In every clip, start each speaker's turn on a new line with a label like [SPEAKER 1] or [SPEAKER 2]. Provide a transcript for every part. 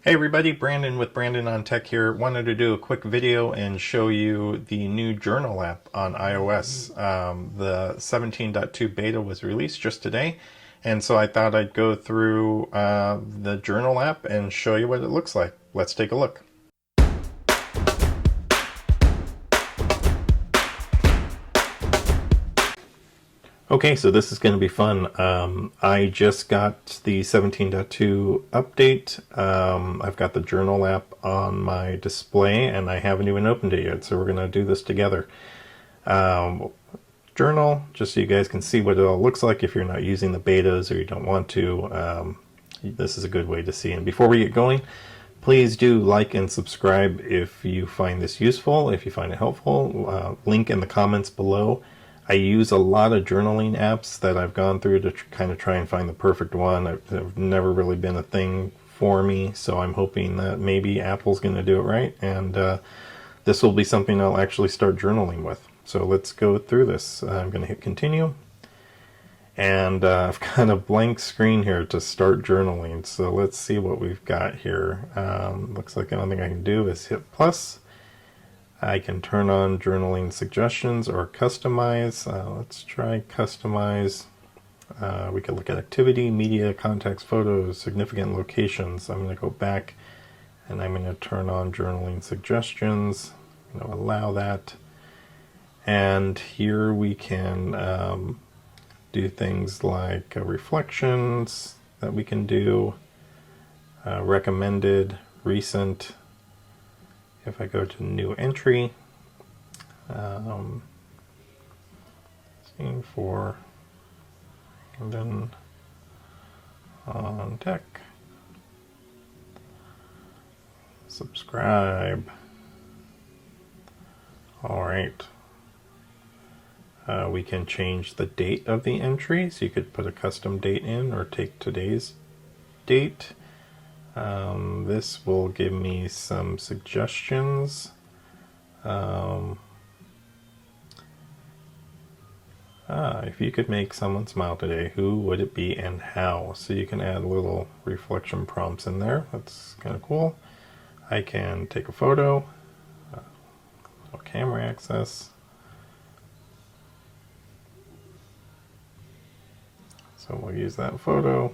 [SPEAKER 1] Hey everybody, Brandon with Brandon on Tech here. Wanted to do a quick video and show you the new journal app on iOS. The 17.2 beta was released just today, and so I thought I'd go through the journal app and show you what it looks like. Let's take a look. Okay, so this is going to be fun. I just got the 17.2 update. I've got the journal app on my display and I haven't even opened it yet, so we're going to do this together. Journal, just so you guys can see what it all looks like if you're not using the betas or you don't want to. This is a good way to see. And before we get going, please do like and subscribe if you find this useful, if you find it helpful. Link in the comments below. I use a lot of journaling apps that I've gone through to kind of try and find the perfect one. I've never really been a thing for me, so I'm hoping that maybe Apple's going to do it right, and this will be something I'll actually start journaling with. So let's go through this. I'm going to hit continue, and I've got a blank screen here to start journaling, so let's see what we've got here. Looks like the only thing I can do is hit plus. I can turn on journaling suggestions or customize. Let's try customize. We can look at activity, media, contacts, photos, significant locations. I'm going to go back and I'm going to turn on journaling suggestions. I'm going to allow that. And here we can do things like reflections that we can do, recommended, recent. If I go to new entry, scene 4, and then on tech, subscribe. All right. We can change the date of the entry, so you could put a custom date in or take today's date. This will give me some suggestions. If you could make someone smile today, who would it be and how? So you can add little reflection prompts in there. That's kind of cool. I can take a photo, camera access. So we'll use that photo.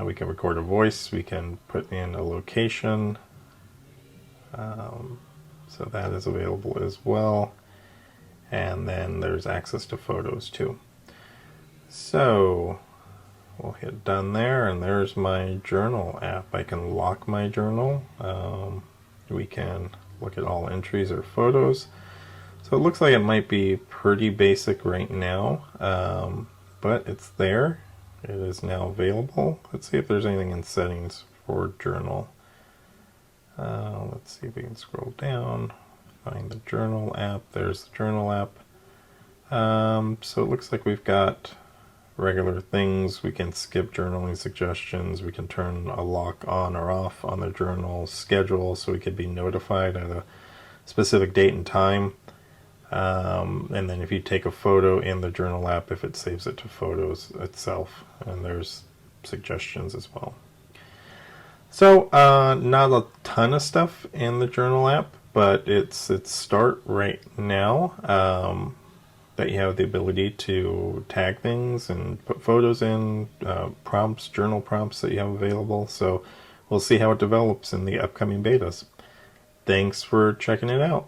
[SPEAKER 1] We can record a voice, we can put in a location, so that is available as well, and then there's access to photos too. So we'll hit done there, and there's my journal app. I can lock my journal. We can look at all entries or photos. So it looks like it might be pretty basic right now, but it's there. It is now available. Let's see if there's anything in settings for journal. Let's see if we can scroll down, find the journal app. There's the journal app. So it looks like we've got regular things. We can skip journaling suggestions. We can turn a lock on or off on the journal schedule so we could be notified at a specific date and time. And then if you take a photo in the journal app, if it saves it to photos itself, and there's suggestions as well. So not a ton of stuff in the journal app, but it's start right now, that you have the ability to tag things and put photos in, prompts, journal prompts that you have available. So we'll see how it develops in the upcoming betas. Thanks for checking it out.